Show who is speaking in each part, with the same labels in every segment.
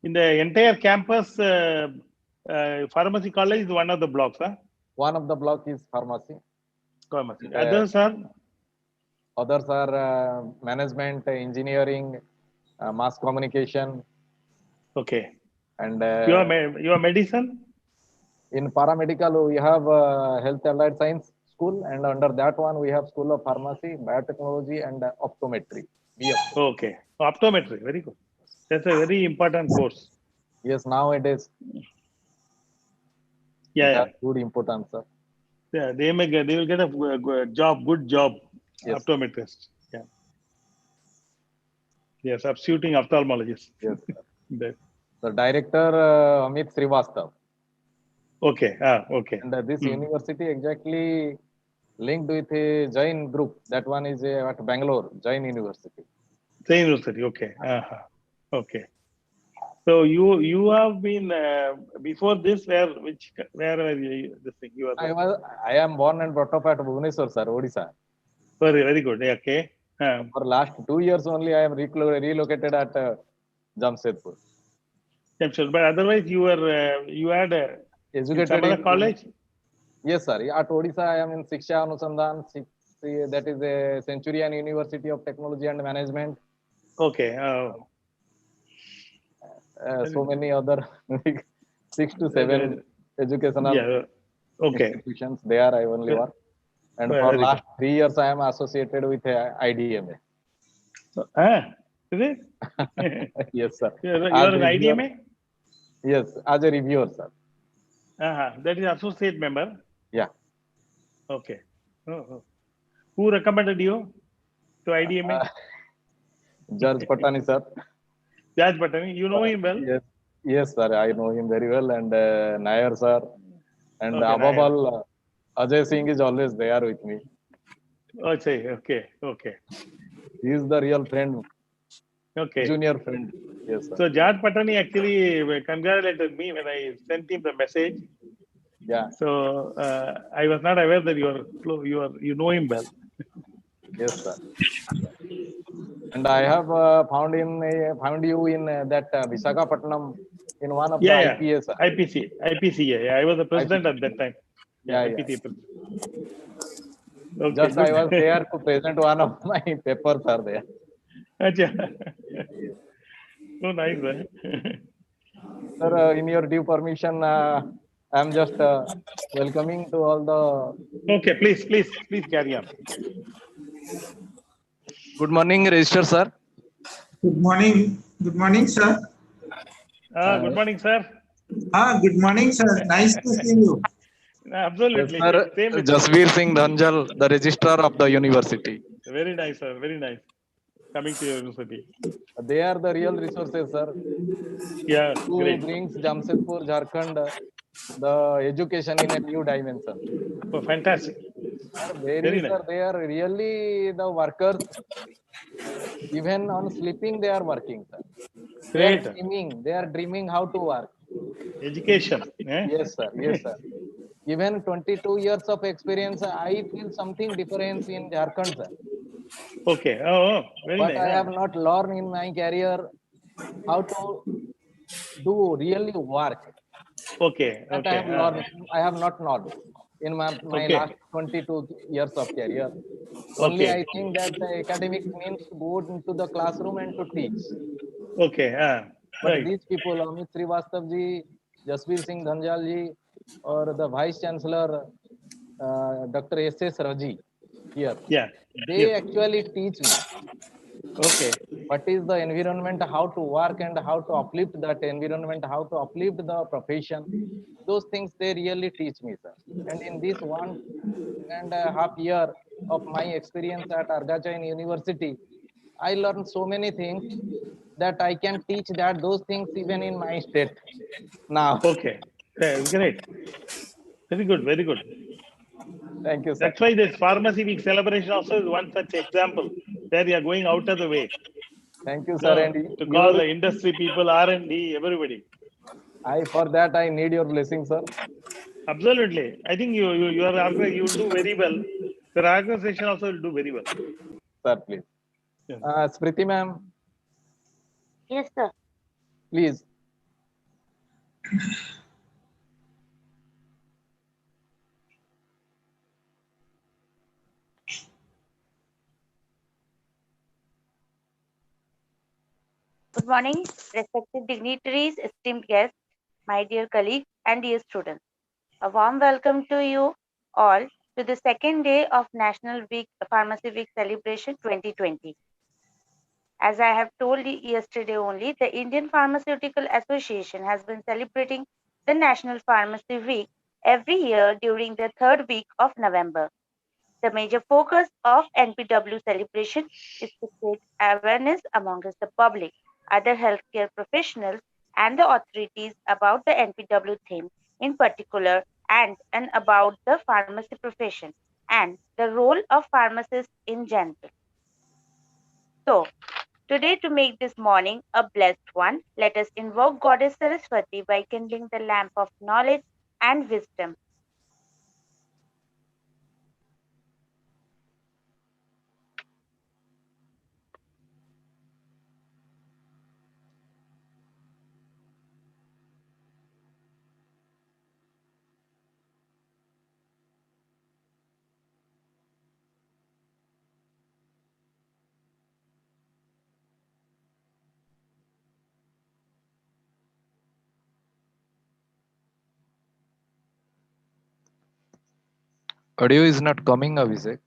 Speaker 1: In the entire campus, pharmacy college is one of the blocks, huh?
Speaker 2: One of the block is pharmacy.
Speaker 1: Pharmacy. Others are?
Speaker 2: Others are management, engineering, mass communication.
Speaker 1: Okay.
Speaker 2: And
Speaker 1: you are medicine?
Speaker 2: In paramedical, we have health allied science school, and under that one, we have School of Pharmacy, Biotechnology, and Optometry.
Speaker 1: Okay. Optometry. Very good. That's a very important course.
Speaker 2: Yes, nowadays.
Speaker 1: Yeah.
Speaker 2: Good importance, sir.
Speaker 1: Yeah, they will get a job, good job. Yes. Optometrist. Yeah. Yes, substituting ophthalmologist.
Speaker 2: Yes. The director Amit Srivastav.
Speaker 1: Okay. Okay.
Speaker 2: And this university exactly linked with a Jain group. That one is at Bangalore, Jain University.
Speaker 1: Jain University. Okay. Okay. So you have been before this. Where were you? This thing you are.
Speaker 2: I am born and brought up at Bhubaneswar, sir, Odisha.
Speaker 1: Very good. Okay.
Speaker 2: For last 2 years only, I am relocated at Jamshedpur.
Speaker 1: But otherwise, you had
Speaker 2: educated
Speaker 1: in college.
Speaker 2: Yes, sir. At Odisha, I am in Shiksha Anusandhan. That is a Centurion University of Technology and Management.
Speaker 1: Okay.
Speaker 2: So many other 6 to 7 educational institutions. There I only work. And for last 3 years, I am associated with IDMA.
Speaker 1: Is it?
Speaker 2: Yes, sir.
Speaker 1: You are an IDMA?
Speaker 2: Yes, as a reviewer, sir.
Speaker 1: That is associate member?
Speaker 2: Yeah.
Speaker 1: Okay. Who recommended you to IDMA?
Speaker 2: George Patani, sir.
Speaker 1: George Patani, you know him well?
Speaker 2: Yes, sir. I know him very well. And Nair, sir. And above all, Ajay Singh is always there with me.
Speaker 1: Okay.
Speaker 2: He is the real friend.
Speaker 1: Okay.
Speaker 2: Junior friend. Yes, sir.
Speaker 1: So George Patani actually congratulated me when I sent him the message.
Speaker 2: Yeah.
Speaker 1: So I was not aware that you know him well.
Speaker 2: Yes, sir. And I have found you in that Visakhapatnam in one of the IPS.
Speaker 1: IPC. Yeah, I was the president at that time. IPC.
Speaker 2: Okay, just I was there to present one of my papers are there.
Speaker 1: So nice, man.
Speaker 2: Sir, in your due permission, I am just welcoming to all the.
Speaker 1: Okay, please carry on.
Speaker 2: Good morning, Register sir.
Speaker 3: Good morning, sir.
Speaker 1: Good morning, sir.
Speaker 3: Good morning, sir. Nice to see you.
Speaker 1: Absolutely.
Speaker 2: Sir, Jasbir Singh Dhanjal, the registrar of the university.
Speaker 1: Very nice, sir. Very nice. Coming to your university.
Speaker 2: They are the real resources, sir.
Speaker 1: Yeah,
Speaker 2: who brings Jamshedpur, Jharkhand, the education in a new dimension.
Speaker 1: Oh, fantastic.
Speaker 2: Very nice. Sir, they are really the workers. Even on sleeping, they are working, sir.
Speaker 1: Great.
Speaker 2: They are dreaming how to work.
Speaker 1: Education.
Speaker 2: Yes, sir. Yes, sir. Even 22 years of experience, I feel something different in Jharkhand, sir.
Speaker 1: Okay. Oh, very
Speaker 2: but
Speaker 1: nice.
Speaker 2: I have not learned in my career how to do really work.
Speaker 1: Okay.
Speaker 2: I have not learned in my last 22 years of career. Only I think that the academics means to go into the classroom and to teach.
Speaker 1: Okay.
Speaker 2: But these people, Amit Srivastav ji, Jasbir Singh Dhanjal ji, or the Vice Chancellor, Dr. S.S. Raji here.
Speaker 1: Yeah.
Speaker 2: They actually teach me.
Speaker 1: Okay.
Speaker 2: What is the environment, how to work and how to uplift that environment, how to uplift the profession. Those things they really teach me, sir. And in this 1.5 year of my experience at Argachain University, I learned so many things that I can teach those things even in my state now.
Speaker 1: Okay. Great. Very good. Very good.
Speaker 2: Thank you, sir.
Speaker 1: That's why this Pharmacy Week celebration also is one such example where you are going out of the way.
Speaker 2: Thank you, sir. And
Speaker 1: to call the industry people, R&D, everybody.
Speaker 2: For that, I need your blessing, sir.
Speaker 1: Absolutely. I think you will do very well. The organization also will do very well.
Speaker 2: Sir, please. Yes. Smriti ma'am.
Speaker 4: Yes, sir.
Speaker 2: Please
Speaker 4: Good morning, respected dignitaries, esteemed guests, my dear colleagues, and dear students. A warm welcome to you all to the second day of National Week Pharmacy Week Celebration 2020. As I have told you yesterday only, the Indian Pharmaceutical Association has been celebrating the National Pharmacy Week every year during the third week of November. The major focus of NPW celebration is to create awareness amongst the public, other healthcare professionals, and the authorities about the NPW theme in particular and about the pharmacy profession and the role of pharmacists in general. So, today, to make this morning a blessed one, let us invoke Goddess Saraswati by kindling the lamp of knowledge and wisdom.
Speaker 2: Audio is not coming, Abhishek.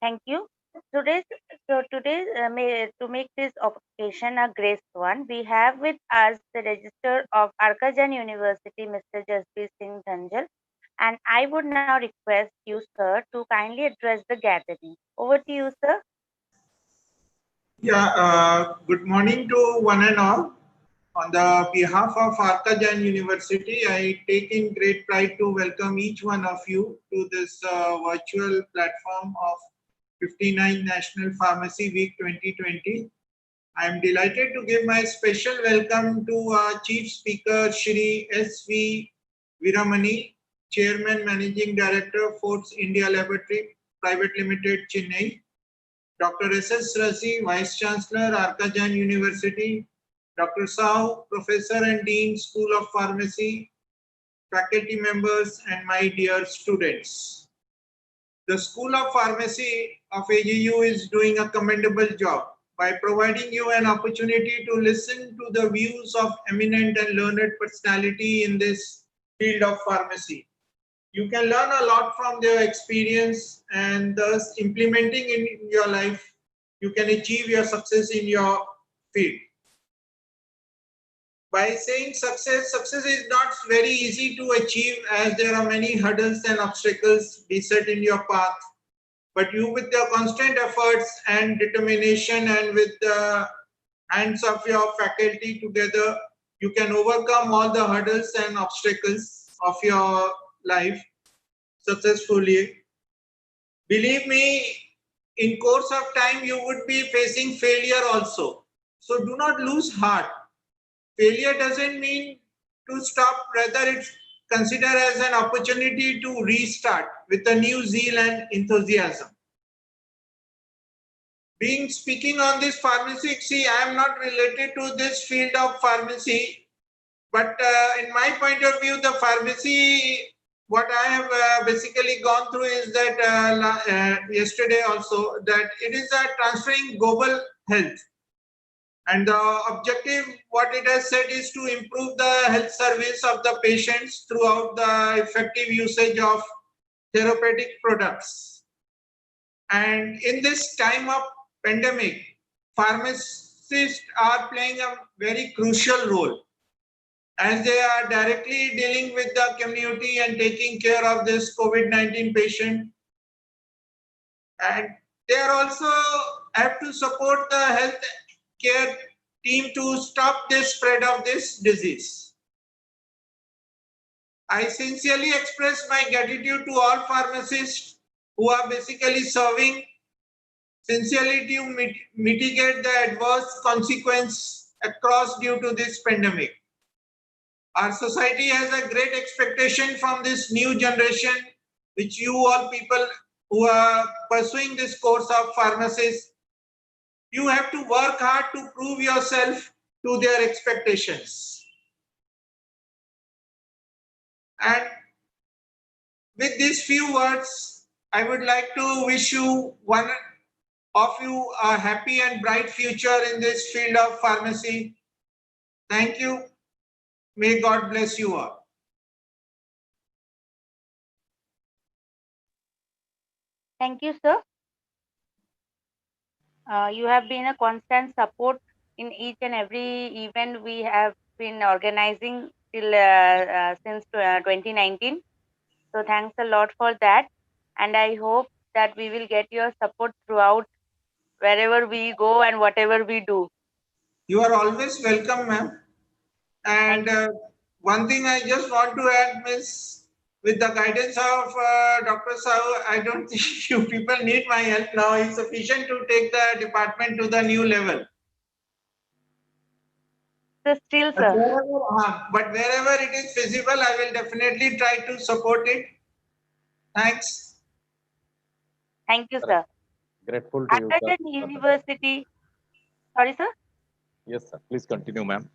Speaker 4: Thank you. Today's, to make this occasion a grace one, we have with us the Registrar of Arkajan University, Mr. Jasbir Singh Dhanjal, and I would now request you, sir, to kindly address the gathering. Over to you, sir.
Speaker 3: Yeah, good morning to one and all. On the behalf of Arkajan University, I take in great pride to welcome each one of you to this virtual platform of 59th National Pharmacy Week 2020. I am delighted to give my special welcome to our Chief Speaker, Shri S.V. Viramani, Chairman Managing Director, Force India Laboratory Private Limited, Chennai, Dr. S.S. Rasi, Vice Chancellor, Arkajan University, Dr. Sao, Professor and Dean, School of Pharmacy, faculty members, and my dear students. The School of Pharmacy of AGU is doing a commendable job by providing you an opportunity to listen to the views of eminent and learned personality in this field of pharmacy. You can learn a lot from their experience, and thus implementing in your life, you can achieve your success in your field. By saying success, success is not very easy to achieve, as there are many hurdles and obstacles beset in your path. But you, with your constant efforts and determination, and with the hands of your faculty together, you can overcome all the hurdles and obstacles of your life successfully. Believe me, in course of time, you would be facing failure also. So do not lose heart. Failure doesn't mean to stop, rather it's considered as an opportunity to restart with a new zeal and enthusiasm. Speaking on this pharmacy, see, I am not related to this field of pharmacy, but in my point of view, the pharmacy, what I have basically gone through is that yesterday also, that it is transferring global health. And the objective, what it has said, is to improve the health service of the patients throughout the effective usage of therapeutic products. And in this time of pandemic, pharmacists are playing a very crucial role, as they are directly dealing with the community and taking care of this COVID-19 patient. And they are also have to support the health care team to stop the spread of this disease. I sincerely express my gratitude to all pharmacists who are basically serving sincerely to mitigate the adverse consequence across due to this pandemic. Our society has a great expectation from this new generation, which you all people who are pursuing this course of pharmacists, you have to work hard to prove yourself to their expectations. And with these few words, I would like to wish you, one of you, a happy and bright future in this field of pharmacy. Thank you. May God bless you all.
Speaker 4: Thank you, sir. You have been a constant support in each and every event we have been organizing till since 2019. So thanks a lot for that. And I hope that we will get your support throughout wherever we go and whatever we do.
Speaker 3: You are always welcome, ma'am. And one thing I just want to add, Miss, with the guidance of Dr. Sahu, I don't think you people need my help now. It's sufficient to take the department to the new level.
Speaker 4: So still,
Speaker 3: But
Speaker 4: sir.
Speaker 3: wherever it is feasible, I will definitely try to support it. Thanks.
Speaker 4: Thank you, sir.
Speaker 2: Grateful to you, sir.
Speaker 4: Arkajan University. Sorry, sir.
Speaker 2: Yes, sir. Please continue, ma'am.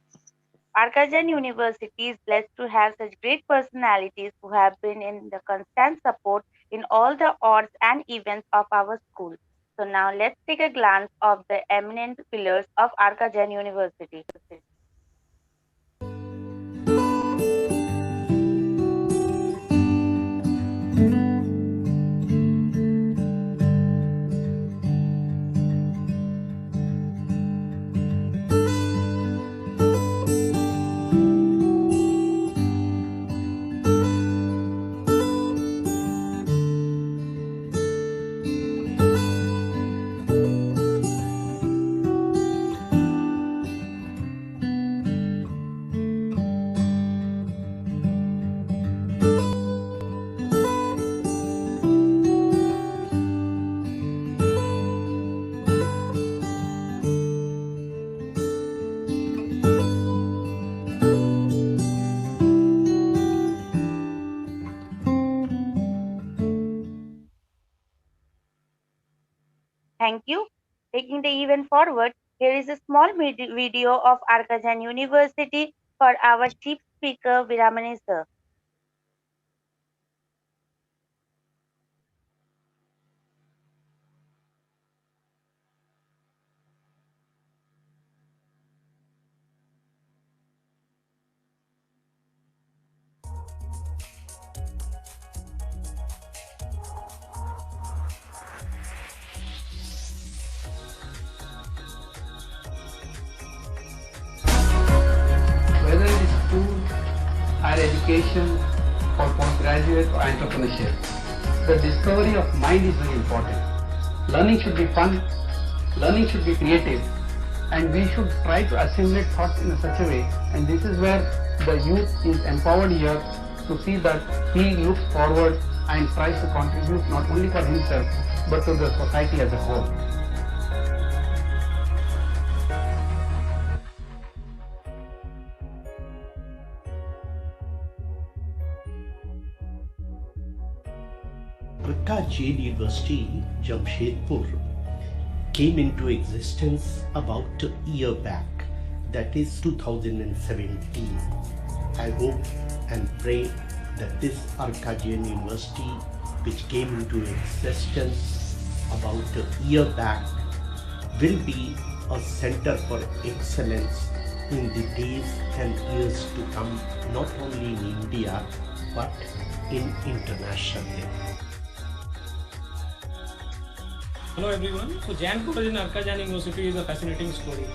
Speaker 4: Arkajan University is blessed to have such great personalities who have been in the constant support in all the odds and events of our school. So now let's take a glance of the eminent pillars of Arkajan University. Thank you. Taking the event forward, here is a small video of Arkajan University for our chief speaker, Viramani sir.
Speaker 5: Whether it is school, higher education, or postgraduate or entrepreneurship, the discovery of mind is very important. Learning should be fun, learning should be creative, and we should try to assimilate thoughts in such a way, and this is where the youth is empowered here to see that he looks forward and tries to contribute not only for himself but to the society as a whole.
Speaker 6: Jain University, Jamshedpur, came into existence about a year back, that is 2017. I hope and pray that this Arkajan University, which came into existence about a year back, will be a center for excellence in the days and years to come, not only in India but in international level.
Speaker 7: Hello everyone. So Jan College in Arkajan University is a fascinating story.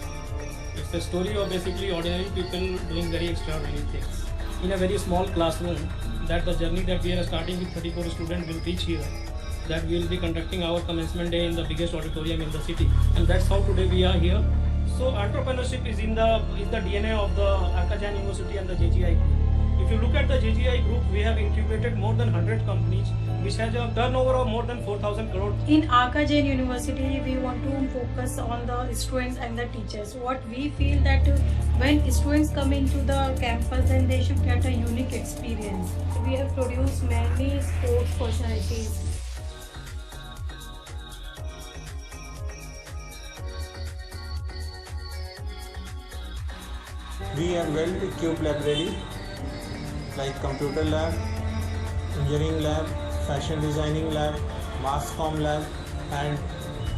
Speaker 7: It's a story of basically ordinary people doing very extraordinary things. In a very small classroom, that the journey that we are starting with 34 students will reach here. That we will be conducting our commencement day in the biggest auditorium in the city. And that's how today we are here. So entrepreneurship is in the DNA of the Arkajan University and the JGI group. If you look at the JGI group, we have incubated more than 100 companies, which has a turnover of more than 4,000 crore.
Speaker 8: In Arkajan University, we want to focus on the students and the teachers. What we feel that when students come into the campus, then they should get a unique experience. We have produced many sports personalities.
Speaker 9: We have well-equipped library like computer lab, engineering lab, fashion designing lab, mass comm lab and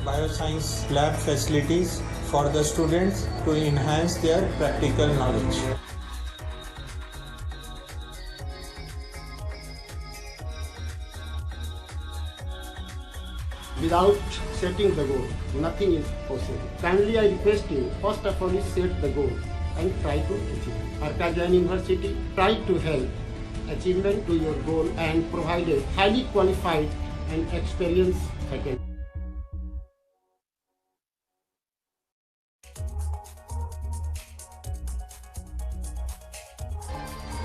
Speaker 9: bioscience lab facilities for the students to enhance their practical knowledge.
Speaker 10: Without setting the goal, nothing is possible. Kindly I request you, first of all, set the goal and try to achieve. Arkajan University try to help achievement to your goal and provide a highly qualified and experienced faculty.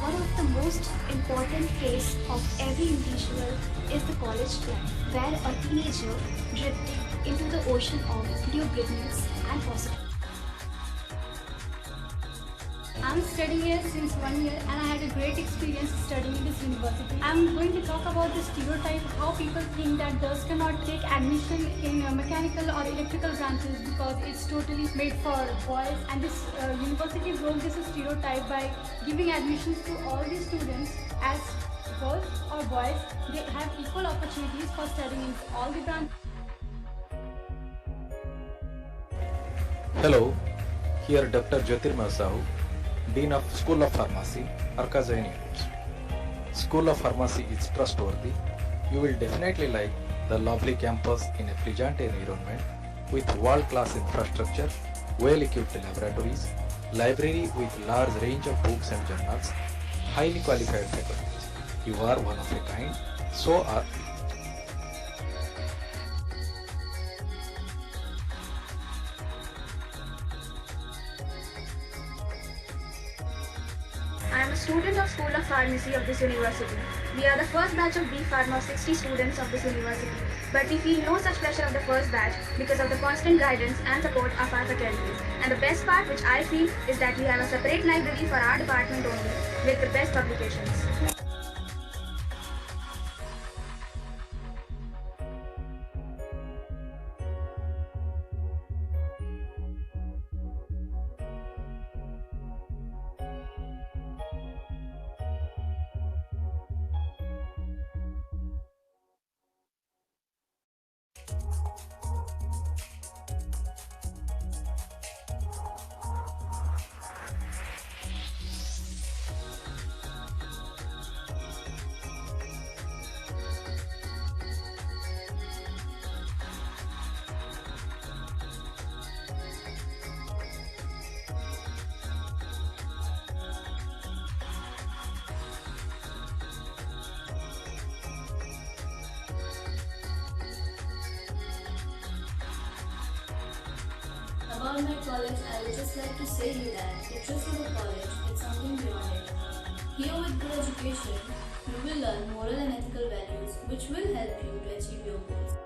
Speaker 11: One of the most important phase of every individual is the college life, where a teenager drifting into the ocean of new beginnings and possibilities.
Speaker 12: I'm studying here since 1 year and I had a great experience studying in this university. I'm going to talk about the stereotype, how people think that girls cannot take admission in mechanical or electrical branches because it's totally made for boys, and this university broke this stereotype by giving admissions to all the students as girls or boys. They have equal opportunities for studying in all the branches.
Speaker 13: Hello, here Dr. Jyotirmay Sahu, Dean of School of Pharmacy, Arkajan University. School of Pharmacy is trustworthy. You will definitely like the lovely campus in a pleasant environment with world-class infrastructure, well-equipped laboratories, library with large range of books and journals, highly qualified faculties. You are one of a kind, so are
Speaker 11: I am a student of School of Pharmacy of this university. We are the first batch of B Pharma of 60 students of this university. But we feel no such pressure of the first batch because of the constant guidance and support of our faculties. And the best part which I feel is that we have a separate library for our department only with the best publications.
Speaker 14: About my college, I would just like to say you that the truth of the college is something beyond it. Here with good education, you will learn moral and ethical values which will help you to achieve your goals.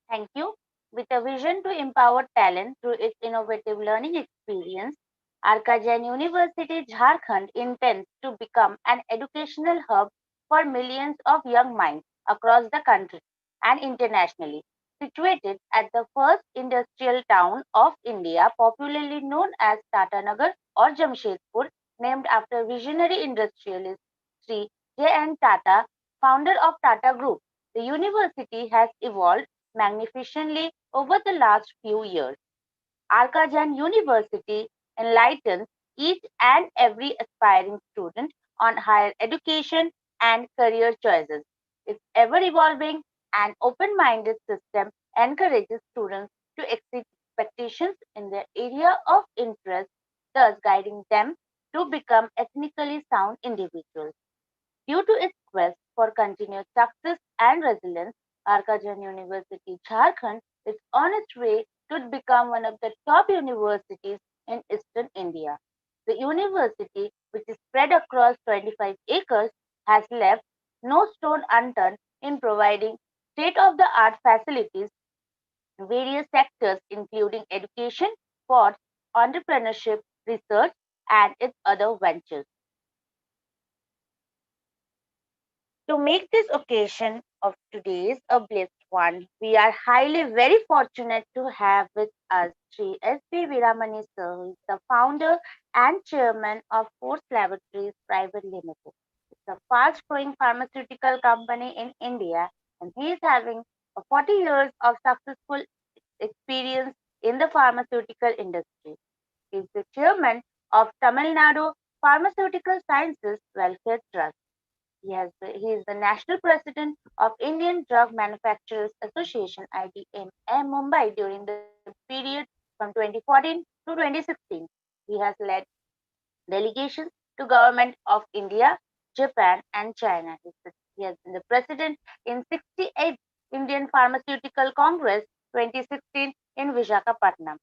Speaker 4: Thank you. With a vision to empower talent through its innovative learning experience, Arkajan University, Jharkhand intends to become an educational hub for millions of young minds across the country and internationally. Situated at the first industrial town of India, popularly known as Tatanagar or Jamshedpur, named after visionary industrialist Sri J. N. Tata, founder of Tata Group, the university has evolved magnificently over the last few years. Arkajan University enlightens each and every aspiring student on higher education and career choices. Its ever evolving and open minded system encourages students to exceed expectations in their area of interest, thus guiding them to become ethnically sound individuals. Due to its quest for continued success and resilience, Arkajan University, Jharkhand is on its way to become one of the top universities in eastern India. The university, which is spread across 25 acres, has left no stone unturned in providing state-of-the-art facilities in various sectors including education, sports, entrepreneurship, research, and its other ventures. To make this occasion of today's a blessed one, we are highly very fortunate to have with us Sri S.P. Viramani sir, who is the founder and chairman of Force Laboratories Private Limited. It's a fast-growing pharmaceutical company in India, and he is having 40 years of successful experience in the pharmaceutical industry. He is the chairman of Tamil Nadu Pharmaceutical Sciences Welfare Trust. He is the national president of Indian Drug Manufacturers Association (IDM) Mumbai during the period from 2014 to 2016. He has led delegations to government of India, Japan, and China. He has been the president in 68th Indian Pharmaceutical Congress 2016 in Visakhapatnam.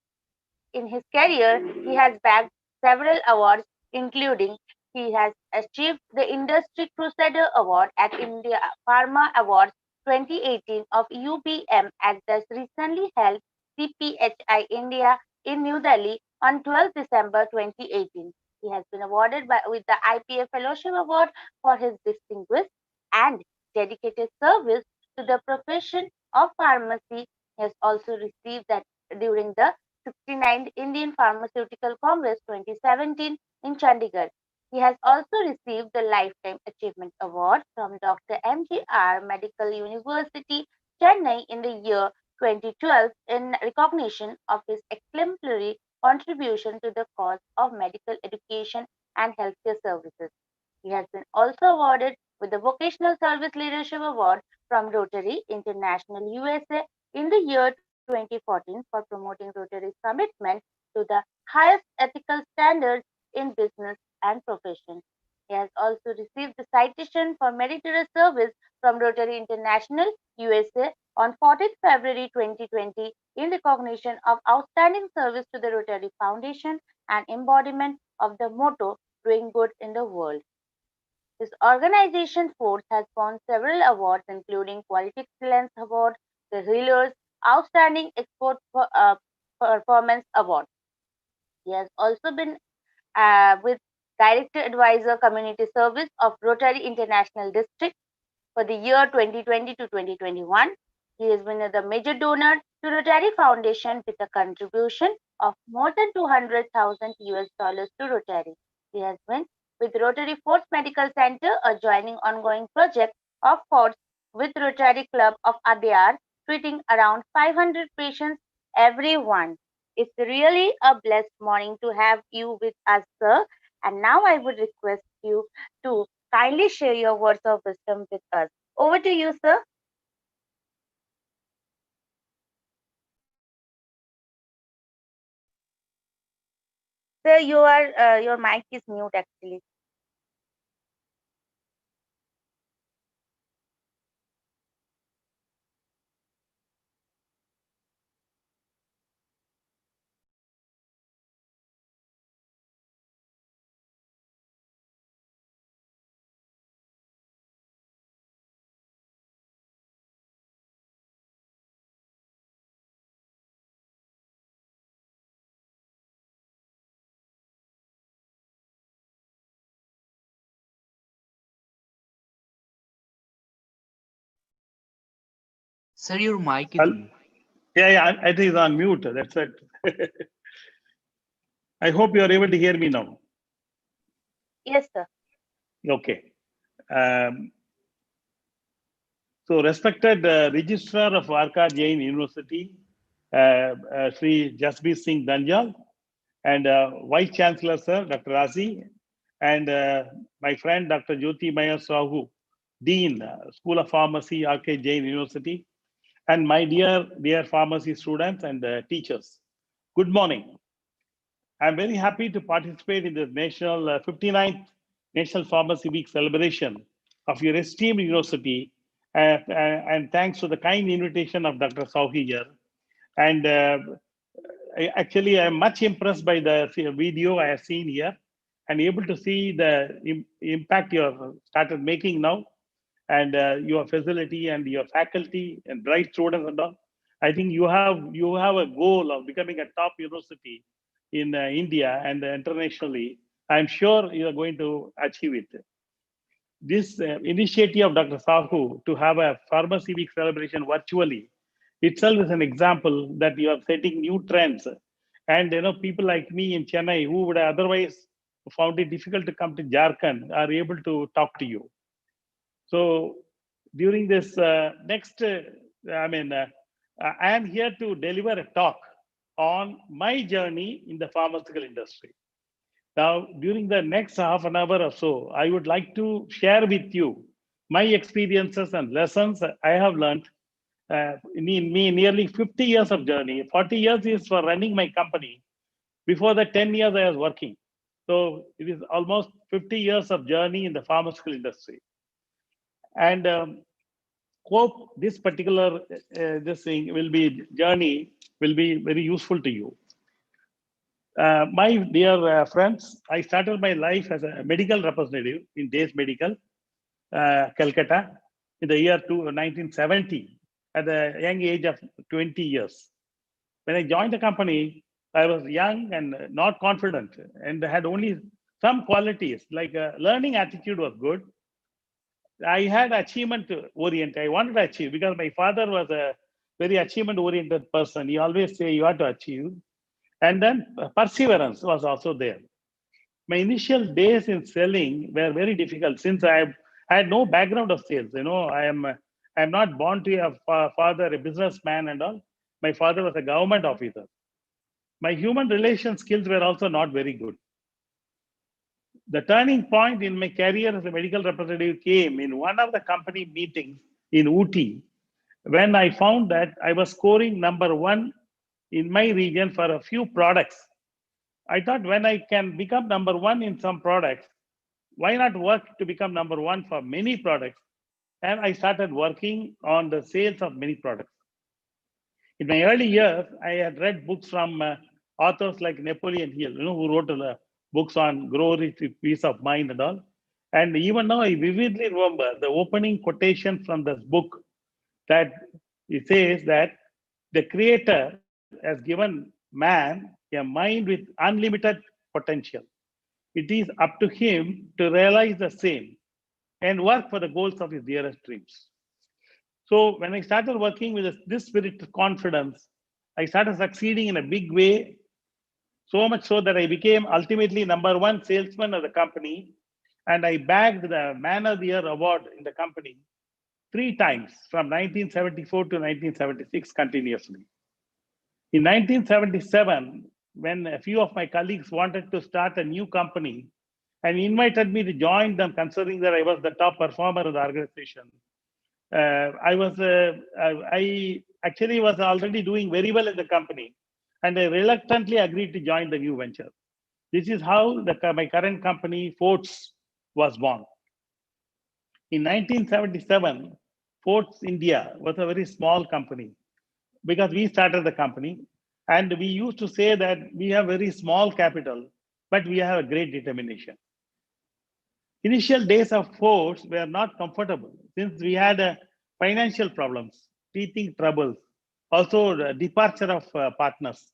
Speaker 4: In his career, he has bagged several awards, including he has achieved the Industry Crusader Award at India Pharma Awards 2018 of UBM at the recently held CPHI India in New Delhi on 12 December 2018. He has been awarded with the IPA Fellowship Award for his distinguished and dedicated service to the profession of pharmacy. He has also received that during the 69th Indian Pharmaceutical Congress 2017 in Chandigarh. He has also received the Lifetime Achievement Award from Dr. MGR Medical University, Chennai in the year 2012 in recognition of his exemplary contribution to the cause of medical education and healthcare services. He has been also awarded with the Vocational Service Leadership Award from Rotary International USA in the year 2014 for promoting Rotary's commitment to the highest ethical standards in business and profession. He has also received the citation for meritorious service from Rotary International, USA on 14th February 2020 in recognition of outstanding service to the Rotary Foundation and embodiment of the motto doing good in the world. This organization force has won several awards including Quality Excellence Award, the Healers Outstanding Export Performance Award. He has also been with Director Advisor Community Service of Rotary International District for the year 2020 to 2021. He has been the major donor to Rotary Foundation with a contribution of more than 200,000 US dollars to Rotary. He has been with Rotary Force Medical Center, a joining ongoing project of Force with Rotary Club of Adyar, treating around 500 patients every one. It's really a blessed morning to have you with us, sir. And now I would request you to kindly share your words of wisdom with us. Over to you, sir. Sir, your mic is mute actually.
Speaker 15: Sir, your mic is
Speaker 1: Well,
Speaker 15: mute.
Speaker 1: yeah, I think it's on mute. That's it. I hope you are able to hear me now.
Speaker 4: Yes, sir.
Speaker 1: Okay. Um, so, respected Registrar of Arka Jain University, Sri Jasbir Singh Danjal, and Vice Chancellor, Sir, Dr. Razi, and my friend, Dr. Jyoti Maya Sahu, Dean, School of Pharmacy, RK Jain University, and my dear pharmacy students and teachers. Good morning. I'm very happy to participate in the 59th National Pharmacy Week celebration of your esteemed university, and thanks to the kind invitation of Dr. Sauhi here. And actually, I'm much impressed by the video I have seen here and able to see the impact you have started making now, and your facility and your faculty and bright students and all. I think you have a goal of becoming a top university in India and internationally. I'm sure you are going to achieve it. This initiative of Dr. Sahu to have a pharmacy week celebration virtually itself is an example that you are setting new trends. And people like me in Chennai who would otherwise found it difficult to come to Jharkhand are able to talk to you. So during this I am here to deliver a talk on my journey in the pharmaceutical industry. Now, during the next half an hour or so, I would like to share with you my experiences and lessons I have learned in nearly 50 years of journey. 40 years is for running my company. Before that, 10 years I was working. So it is almost 50 years of journey in the pharmaceutical industry. And hope this particular this thing will be journey will be very useful to you. My dear friends, I started my life as a medical representative in Days Medical, Calcutta, in the year 1970, at the young age of 20 years. When I joined the company, I was young and not confident and had only some qualities, like learning attitude was good. I had achievement oriented. I wanted to achieve because my father was a very achievement oriented person. He always say you have to achieve. And then perseverance was also there. My initial days in selling were very difficult since I had no background of sales. I'm not born to a father, a businessman and all. My father was a government officer. My human relation skills were also not very good. The turning point in my career as a medical representative came in one of the company meetings in Ooty, when I found that I was scoring #1 in my region for a few products. I thought when I can become #1 in some products, why not work to become #1 for many products and I started working on the sales of many products. In my early years, I had read books from authors like Napoleon Hill, who wrote books on grow rich with peace of mind and all. And even now, I vividly remember the opening quotation from this book that it says that the Creator has given man a mind with unlimited potential. It is up to him to realize the same and work for the goals of his dearest dreams. So when I started working with this spirit of confidence, I started succeeding in a big way, so much so that I became ultimately #1 salesman of the company, and I bagged the Man of the Year award in the company 3 times from 1974 to 1976 continuously. In 1977, when a few of my colleagues wanted to start a new company and invited me to join them, considering that I was the top performer of the organization, I actually was already doing very well in the company, and I reluctantly agreed to join the new venture. This is how my current company, Forts, was born. In 1977, Forts India was a very small company because we started the company, and we used to say that we have very small capital, but we have a great determination. Initial days of Forts were not comfortable since we had financial problems, teething troubles, also the departure of partners.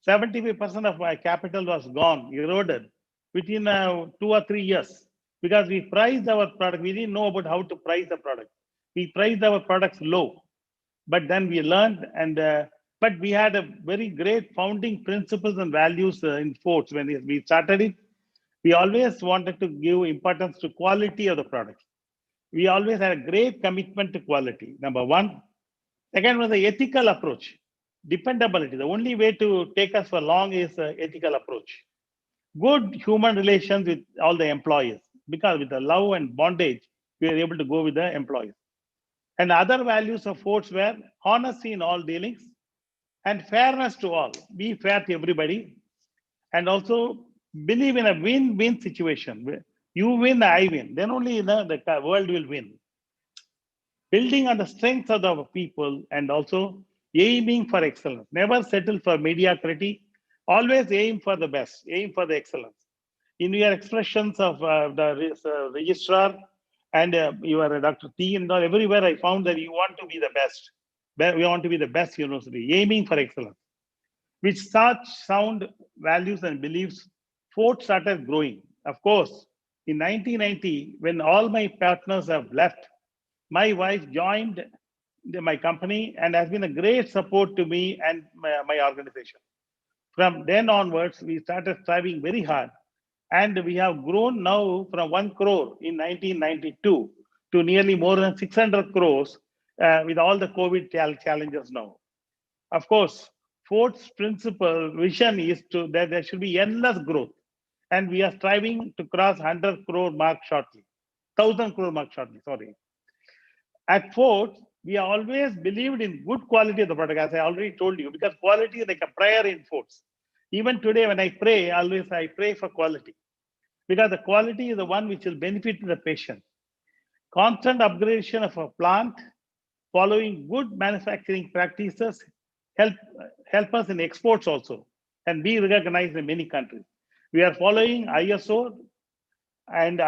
Speaker 1: 75% of my capital was gone, eroded within 2 or 3 years because we priced our product. We didn't know about how to price the product. We priced our products low, but then we learned, but we had a very great founding principles and values in Forts. When we started it, we always wanted to give importance to quality of the product. We always had a great commitment to quality, #1. Second was the ethical approach, dependability. The only way to take us for long is ethical approach. Good human relations with all the employees, because with the love and bondage, we were able to go with the employees. And other values of Forts were honesty in all dealings and fairness to all. Be fair to everybody, and also believe in a win-win situation. You win, I win. Then only the world will win. Building on the strengths of the people and also aiming for excellence. Never settle for mediocrity. Always aim for the best. Aim for the excellence. In your expressions of the registrar and you are a Dr. T and all, everywhere I found that you want to be the best. We want to be the best university. Aiming for excellence. With such sound values and beliefs, Fort started growing. Of course, in 1990, when all my partners have left, my wife joined my company and has been a great support to me and my organization. From then onwards, we started striving very hard, and we have grown now from 1 crore in 1992 to nearly more than 600 crores with all the COVID challenges now. Of course, Fort's principal vision is that there should be endless growth, and we are striving to cross 100 crore mark shortly, 1,000 crore mark shortly, sorry. At Fort, we always believed in good quality of the product, as I already told you, because quality is like a prayer in Forts. Even today, when I pray, I pray for quality, because the quality is the one which will benefit the patient. Constant upgradation of a plant, following good manufacturing practices, help us in exports also, and be recognized in many countries. We are following ISO, and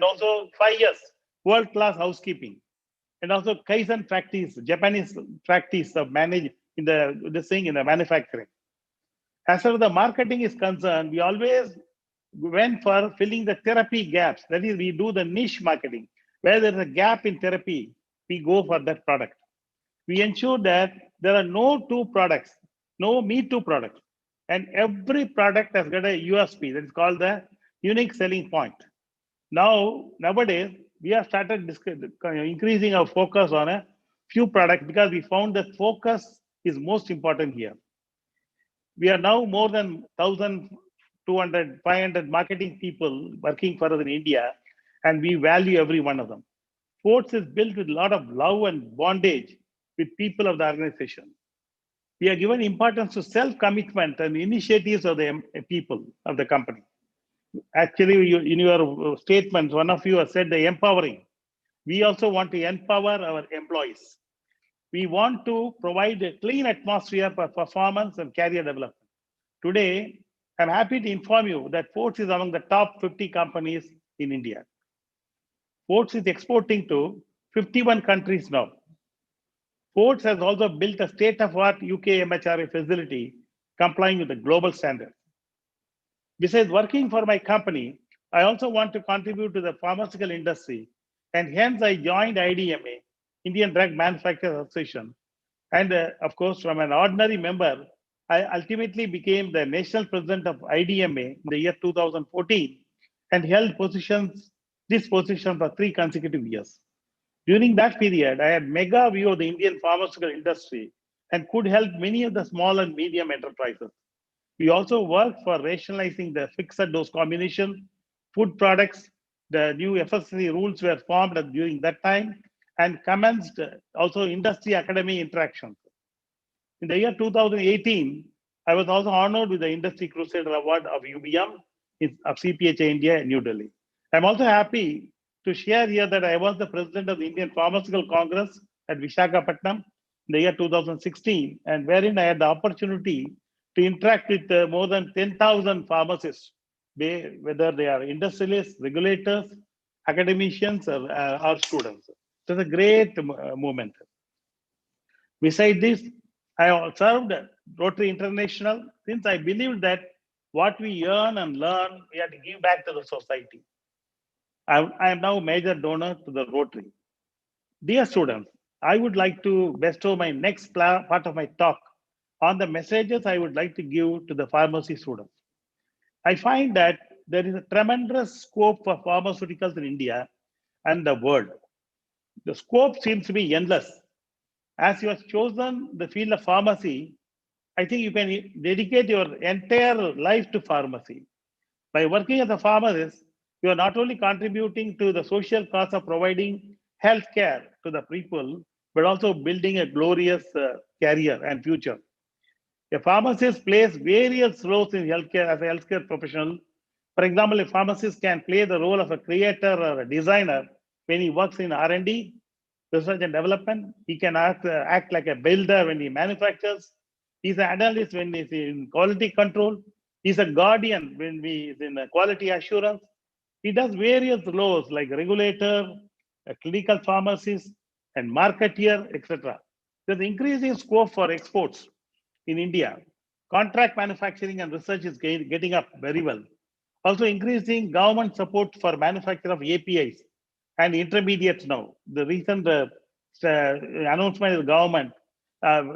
Speaker 1: also 5 years world-class housekeeping, and also Kaizen practice, Japanese practice of manage in the manufacturing. As far as the marketing is concerned, we always went for filling the therapy gaps. That is, we do the niche marketing. Where there is a gap in therapy, we go for that product. We ensure that there are no two products, no me too products. And every product has got a USP, that is called the unique selling point. Nowadays, we have started increasing our focus on a few products because we found that focus is most important here. We are now more than 1,200, 500 marketing people working for us in India, and we value every one of them. Forts is built with a lot of love and bondage with people of the organization. We are given importance to self-commitment and initiatives of the people of the company. Actually, in your statements, one of you has said the empowering. We also want to empower our employees. We want to provide a clean atmosphere for performance and career development. Today, I'm happy to inform you that Forts is among the top 50 companies in India. Forts is exporting to 51 countries now. Forts has also built a state-of-the-art UK MHRA facility complying with the global standards. Besides working for my company, I also want to contribute to the pharmaceutical industry, and hence I joined IDMA, Indian Drug Manufacturers Association. And of course, from an ordinary member, I ultimately became the national president of IDMA in the year 2014 and held this position for 3 consecutive years. During that period, I had mega view of the Indian pharmaceutical industry and could help many of the small and medium enterprises. We also worked for rationalizing the fixed dose combination, food products. The new FSC rules were formed during that time and commenced also industry academy interactions. In the year 2018, I was also honored with the Industry Crusader Award of UBM of CPHA India in New Delhi. I'm also happy to share here that I was the president of the Indian Pharmaceutical Congress at Visakhapatnam in the year 2016, and wherein I had the opportunity to interact with more than 10,000 pharmacists, whether they are industrialists, regulators, academicians, or students. It was a great moment. Besides this, I served Rotary International since I believed that what we earn and learn, we have to give back to the society. I am now a major donor to the Rotary. Dear students, I would like to bestow my next part of my talk on the messages I would like to give to the pharmacy students. I find that there is a tremendous scope for pharmaceuticals in India and the world. The scope seems to be endless. As you have chosen the field of pharmacy, I think you can dedicate your entire life to pharmacy. By working as a pharmacist, you are not only contributing to the social cause of providing health care to the people, but also building a glorious career and future. A pharmacist plays various roles in healthcare as a healthcare professional. For example, a pharmacist can play the role of a creator or a designer when he works in R&D, research and development. He can act like a builder when he manufactures. He's an analyst when he's in quality control. He's a guardian when he's in quality assurance. He does various roles like regulator, a clinical pharmacist, and marketeer, etc. There's increasing scope for exports in India. Contract manufacturing and research is getting up very well. Also increasing government support for manufacture of APIs and intermediates now. The recent announcement of the government,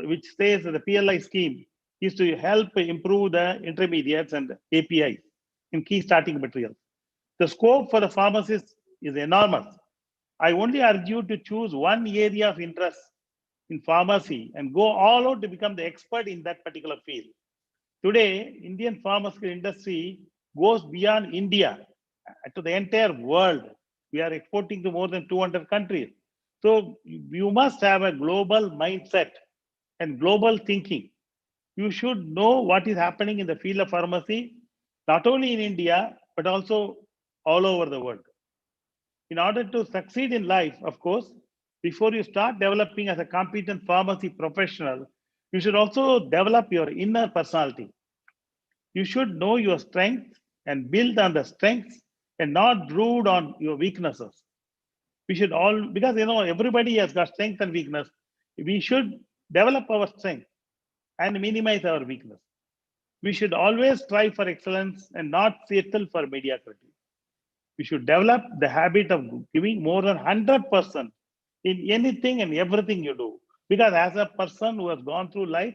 Speaker 1: which says that the PLI scheme is to help improve the intermediates and APIs in key starting materials. The scope for the pharmacist is enormous. I only urge you to choose one area of interest in pharmacy and go all out to become the expert in that particular field. Today, Indian pharmaceutical industry goes beyond India to the entire world. We are exporting to more than 200 countries. So you must have a global mindset and global thinking. You should know what is happening in the field of pharmacy, not only in India, but also all over the world. In order to succeed in life, of course, before you start developing as a competent pharmacy professional, you should also develop your inner personality. You should know your strengths and build on the strengths and not brood on your weaknesses. We should all, because everybody has got strength and weakness, we should develop our strength and minimize our weakness. We should always strive for excellence and not settle for mediocrity. We should develop the habit of giving more than 100% in anything and everything you do. Because as a person who has gone through life,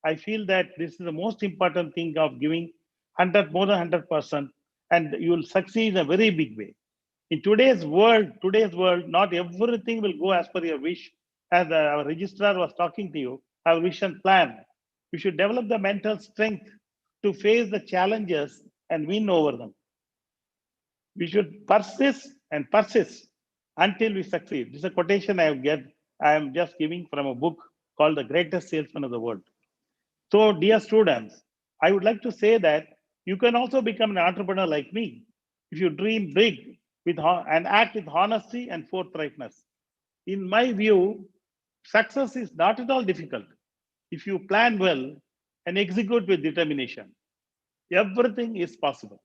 Speaker 1: I feel that this is the most important thing of giving more than 100%, and you will succeed in a very big way. In today's world, not everything will go as per your wish. As our registrar was talking to you, our vision plan. You should develop the mental strength to face the challenges and win over them. We should persist and persist until we succeed. This is a quotation I am just giving from a book called The Greatest Salesman of the World. So, dear students, I would like to say that you can also become an entrepreneur like me. If you dream big, and act with honesty and forthrightness. In my view, success is not at all difficult if you plan well and execute with determination. Everything is possible.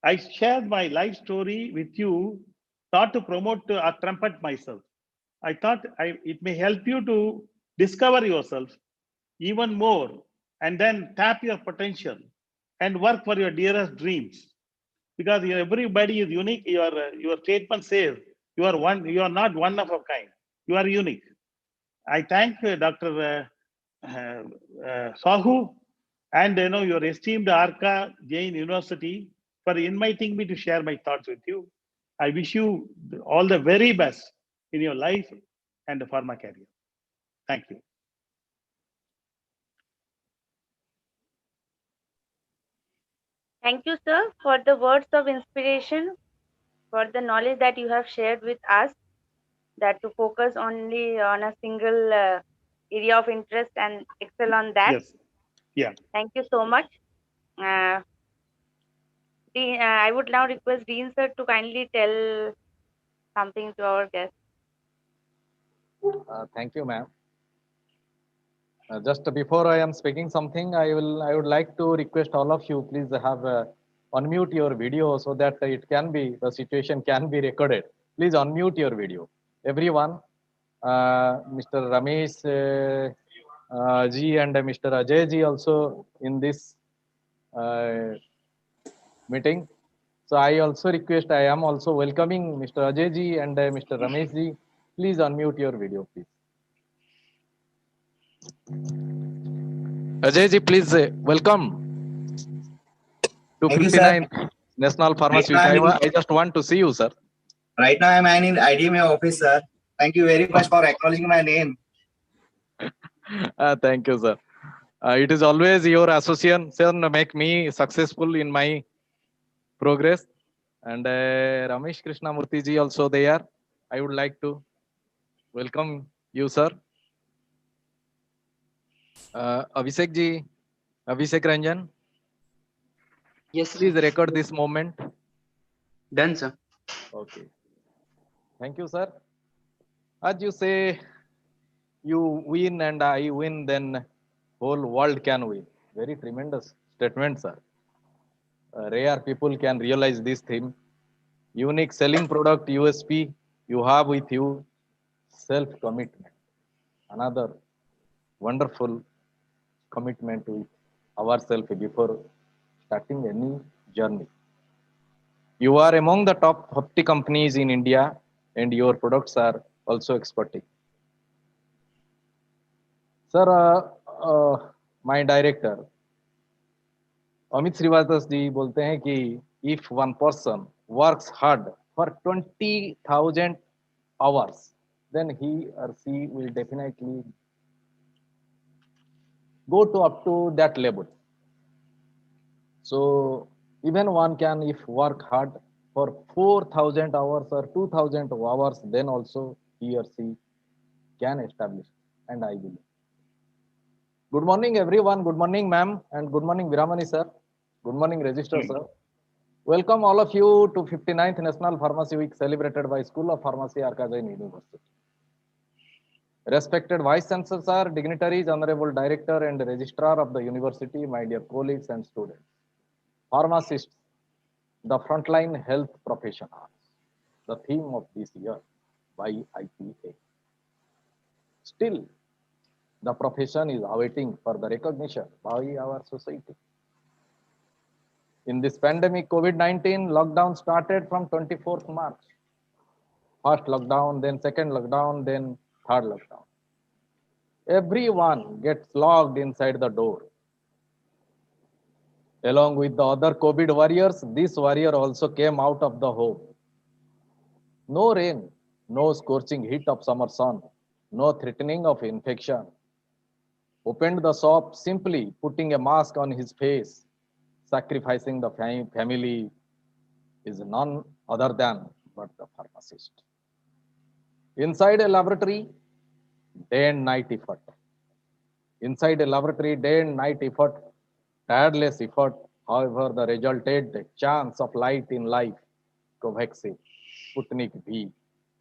Speaker 1: I shared my life story with you not to promote or trumpet myself. I thought it may help you to discover yourself even more and then tap your potential and work for your dearest dreams. Because everybody is unique. Your statement says you are one. You are not one of a kind. You are unique. I thank Dr. Sahu and your esteemed Arka Jain University for inviting me to share my thoughts with you. I wish you all the very best in your life and the pharma career. Thank you.
Speaker 4: Thank you, sir, for the words of inspiration, for the knowledge that you have shared with us, that to focus only on a single area of interest and excel on that.
Speaker 1: Yes. Yeah.
Speaker 4: Thank you so much. Uh, I would now request Dean sir to kindly tell something to our guests.
Speaker 2: Thank you, ma'am. Just before I am speaking something, I would like to request all of you, please have unmute your video so that the situation can be recorded. Please unmute your video. Everyone, Mr. Ramesh ji and Mr. Ajay ji also in this meeting. So I also request, I am also welcoming Mr. Ajay ji and Mr. Ramesh ji. Please unmute your video, please. Ajay ji, please welcome to 59th National Pharmacy Week. I just want to see you, sir.
Speaker 15: Right now, I am in IDMA office, sir. Thank you very much for acknowledging my name.
Speaker 2: Thank you, sir. It is always your association make me successful in my progress. And Ramesh Krishnamurthy ji also there. I would like to welcome you, sir. Abhishek ji, Abhishek Ranjan.
Speaker 16: Yes.
Speaker 2: Please record this moment.
Speaker 16: Done, sir.
Speaker 2: Okay. Thank you, sir. As you say, you win and I win, then whole world can win. Very tremendous statement, sir. Rare people can realize this theme. Unique selling product USP you have with you, self-commitment. Another wonderful commitment with ourselves before starting any journey. You are among the top 50 companies in India and your products are also exporting. Sir, my director, Amit Srivastava ji बोलते हैं कि if one person works hard for 20,000 hours, then he or she will definitely go to up to that level. So even one can, if work hard for 4,000 hours or 2,000 hours, then also he or she can establish. And I believe. Good morning, everyone. Good morning, ma'am. And good morning, Viramani, sir. Good morning, Register, sir. Welcome all of you to 59th National Pharmacy Week celebrated by School of Pharmacy, Arkajan University. Respected Vice Chancellor, sir, dignitaries, Honorable Director and Registrar of the University, my dear colleagues and students. Pharmacists, the frontline health professionals, the theme of this year by IPA. Still, the profession is awaiting for the recognition by our society. In this pandemic, COVID-19 lockdown started from 24th March. First lockdown, then second lockdown, then third lockdown. Everyone gets locked inside the door. Along with the other COVID warriors, this warrior also came out of the home. No rain, no scorching heat of summer sun, no threatening of infection. Opened the shop simply putting a mask on his face, sacrificing the family is none other than but the pharmacist. Inside a laboratory, day and night effort. Inside a laboratory, day and night effort, tireless effort. However, the resulted chance of light in life Covaxin, Sputnik V,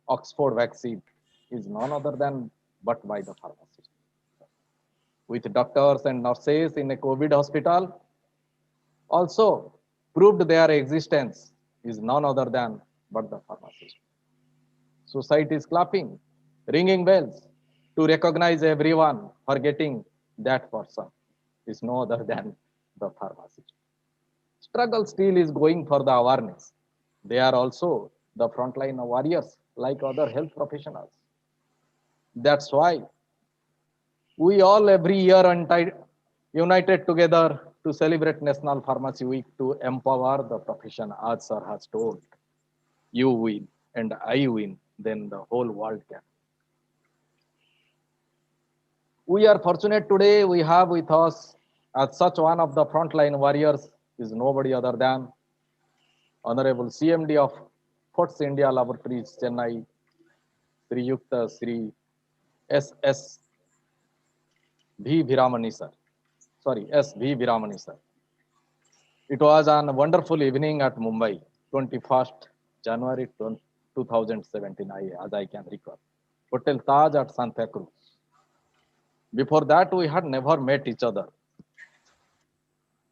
Speaker 2: Oxford vaccine is none other than but by the pharmacist. With doctors and nurses in a COVID hospital, also proved their existence is none other than but the pharmacist. Society is clapping, ringing bells to recognize everyone forgetting that person is no other than the pharmacist. Struggle still is going for the awareness. They are also the frontline warriors like other health professionals. That's why we all every year united together to celebrate National Pharmacy Week to empower the profession, as sir has told. You win and I win, then the whole world can. We are fortunate today we have with us as such one of the frontline warriors is nobody other than Honorable CMD of Forts India Laboratories, Chennai, Sri Yukta Sri S.S. V. Viramani sir. Sorry, S.V. Viramani sir. It was a wonderful evening at Mumbai, 21st January 2017, as I can recall. Hotel Taj at Santa Cruz. Before that, we had never met each other.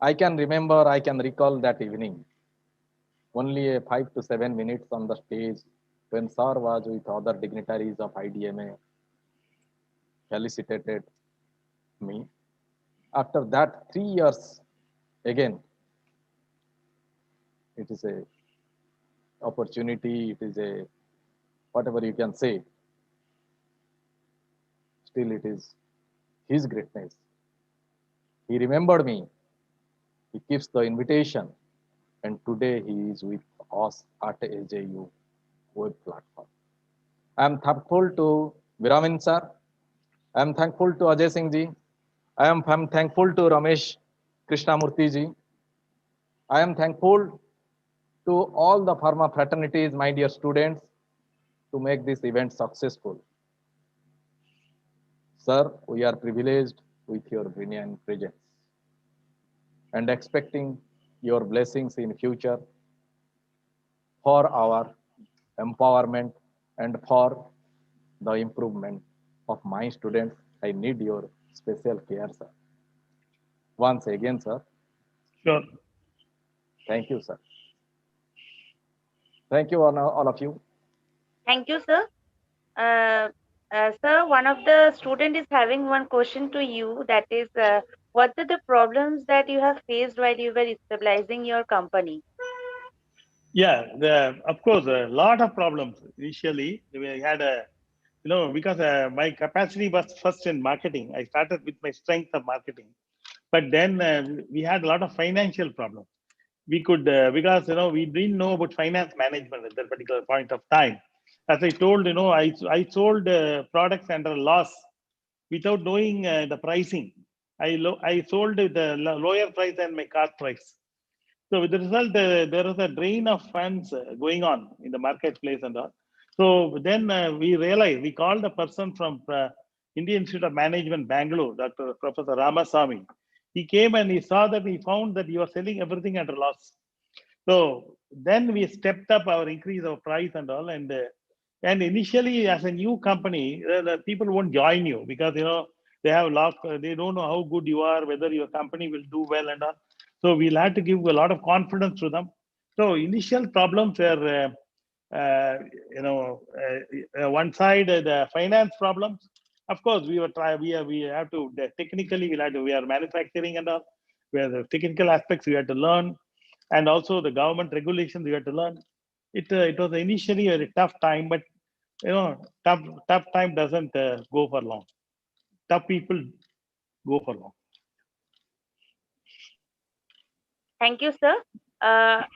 Speaker 2: I can recall that evening. Only a 5 to 7 minutes on the stage when sir was with other dignitaries of IDMA, felicitated me. After that, 3 years again, it is a opportunity, it is a whatever you can say. Still, it is his greatness. He remembered me. He keeps the invitation. And today he is with us at AJU web platform. I am thankful to Viramin sir. I am thankful to Ajay Singh ji. I am thankful to Ramesh Krishnamurthy ji. I am thankful to all the pharma fraternities, my dear students, to make this event successful. Sir, we are privileged with your brilliant presence and expecting your blessings in future for our empowerment and for the improvement of my students. I need your special care, sir. Once again, sir.
Speaker 1: Sure.
Speaker 2: Thank you, sir. Thank you, all of you.
Speaker 4: Thank you, sir. Sir, one of the student is having one question to you. That is, what are the problems that you have faced while you were stabilizing your company?
Speaker 1: Yeah, of course, a lot of problems. Initially, we had because my capacity was first in marketing. I started with my strength of marketing, but then we had a lot of financial problems. We could, because we didn't know about finance management at that particular point of time. As I told, I sold products under loss without knowing the pricing. I sold the lower price than my cost price. So with the result, there was a drain of funds going on in the marketplace and all. So then we realized, we called a person from Indian Institute of Management, Bangalore, Dr. Professor Ramasamy. He came and he saw that he found that you are selling everything at a loss. So then we stepped up our increase of price and all. And initially, as a new company, the people won't join you because they have lost. They don't know how good you are, whether your company will do well and all. So we'll have to give a lot of confidence to them. So initial problems were, one side the finance problems. Of course, we have to technically we are manufacturing and all. Where the technical aspects we had to learn, and also the government regulations we had to learn. It was initially a tough time, but tough time doesn't go for long. Tough people go for long.
Speaker 4: Thank you, sir.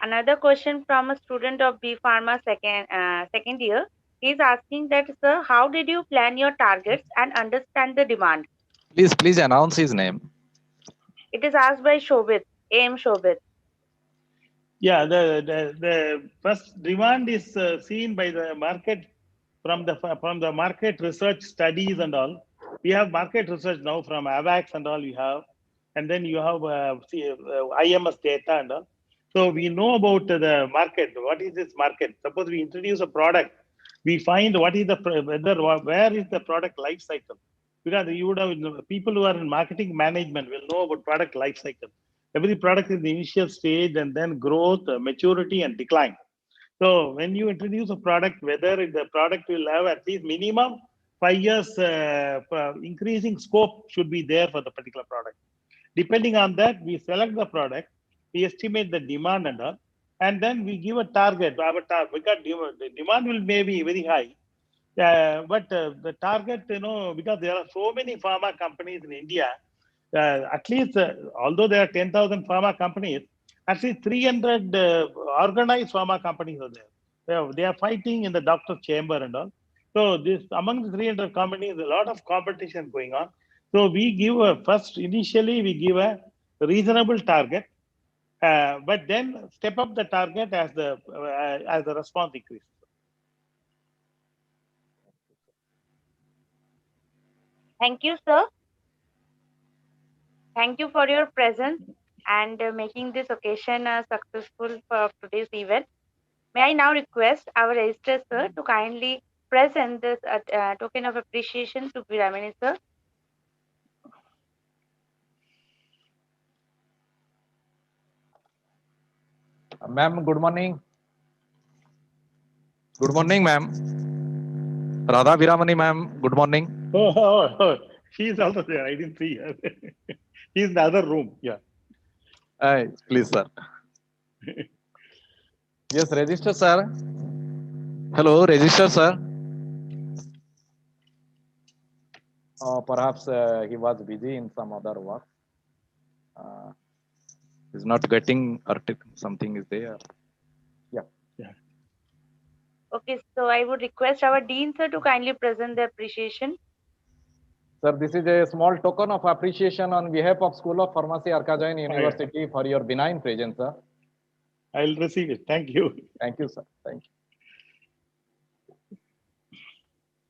Speaker 4: Another question from a student of B Pharma second year. He's asking that, sir, how did you plan your targets and understand the demand?
Speaker 2: Please announce his name.
Speaker 4: It is asked by Shobit, AM Shobit.
Speaker 1: Yeah, the first demand is seen by the market from the market research studies and all. We have market research now from AVAX and all you have, and then you have IMS data and all. So we know about the market. What is this market? Suppose we introduce a product, we find what is the where is the product life cycle? Because you would have people who are in marketing management will know about product life cycle. Every product is the initial stage and then growth, maturity, and decline. So when you introduce a product, whether the product will have at least minimum 5 years increasing scope should be there for the particular product. Depending on that, we select the product, we estimate the demand and all, and then we give a target. Because the demand will maybe very high, but the target, because there are so many pharma companies in India, at least, although there are 10,000 pharma companies, at least 300 organized pharma companies are there. They are fighting in the doctor's chamber and all. So this among the 300 companies, a lot of competition going on. So we give initially we give a reasonable target, but then step up the target as the response increases.
Speaker 4: Thank you, sir. Thank you for your presence and making this occasion successful for today's event. May I now request our registrar sir to kindly present this token of appreciation to Viramani sir.
Speaker 2: Ma'am, good morning. Good morning, ma'am. Radha Viramani, ma'am, good morning.
Speaker 1: Oh, she is also there. I didn't see her. She's in the other room. Yeah.
Speaker 2: Please, sir. Yes, register, sir. Hello, register, sir. Perhaps he was busy in some other work. He's not getting something is there. Yeah.
Speaker 4: Okay, so I would request our dean sir to kindly present the appreciation.
Speaker 2: Sir, this is a small token of appreciation on behalf of School of Pharmacy, Arkajain University for your benign presence, sir.
Speaker 1: I'll receive it. Thank you.
Speaker 2: Thank you, sir. Thank you.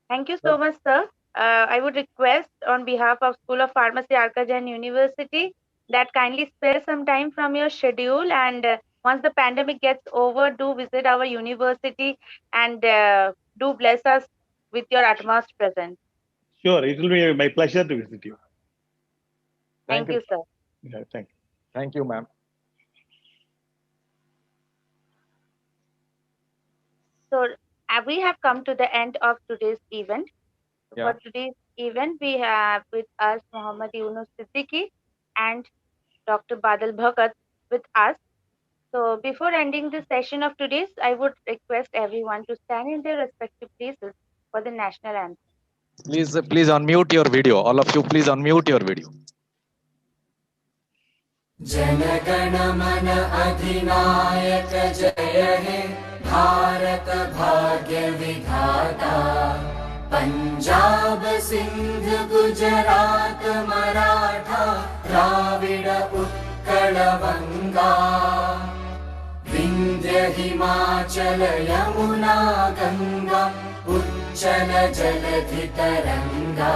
Speaker 4: Thank you so much, sir. I would request on behalf of School of Pharmacy, Arkajain University, that kindly spare some time from your schedule, and once the pandemic gets over, do visit our university and do bless us with your utmost presence.
Speaker 1: Sure, it will be my pleasure to visit you.
Speaker 4: Thank you, sir.
Speaker 1: Yeah, thank you.
Speaker 2: Thank you, ma'am.
Speaker 4: So we have come to the end of today's event.
Speaker 2: Yeah.
Speaker 4: For today's event, we have with us Muhammad Yunus Siddiqui and Dr. Badal Bhagat with us. So before ending the session of today's, I would request everyone to stand in their respective places for the national anthem.
Speaker 2: Please unmute your video. All of you, please unmute your video.
Speaker 17: जनगण मन अधिनायक जय हे भारत भाग्य विधाता पंजाब सिंध गुजरात मराठा द्राविड उत्कल बंगा विंध्य हिमाचल यमुना गंगा उच्चल जलधि तरंगा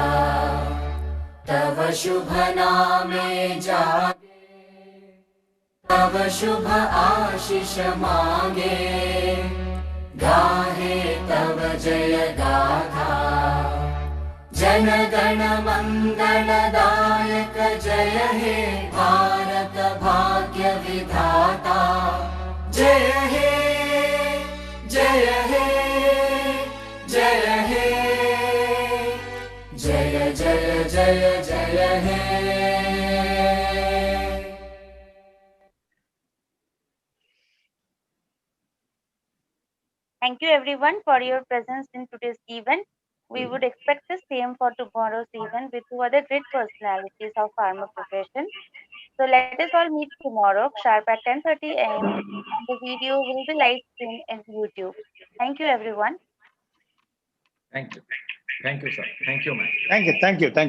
Speaker 17: तव शुभ नामे जागे तव शुभ आशीष मांगे गाहे तव जय गाथा जन गण मंगलदायक जय हे भारत भाग्य विधाता जय हे जय हे जय हे जय जय जय जय हे
Speaker 4: Thank you everyone for your presence in today's event. We would expect the same for tomorrow's event with two other great personalities of pharma profession. So let us all meet tomorrow sharp at 10:30 a.m. and the video will be live streamed on YouTube. Thank you everyone.
Speaker 2: Thank you. Thank you, sir. Thank you, ma'am.
Speaker 1: Thank you.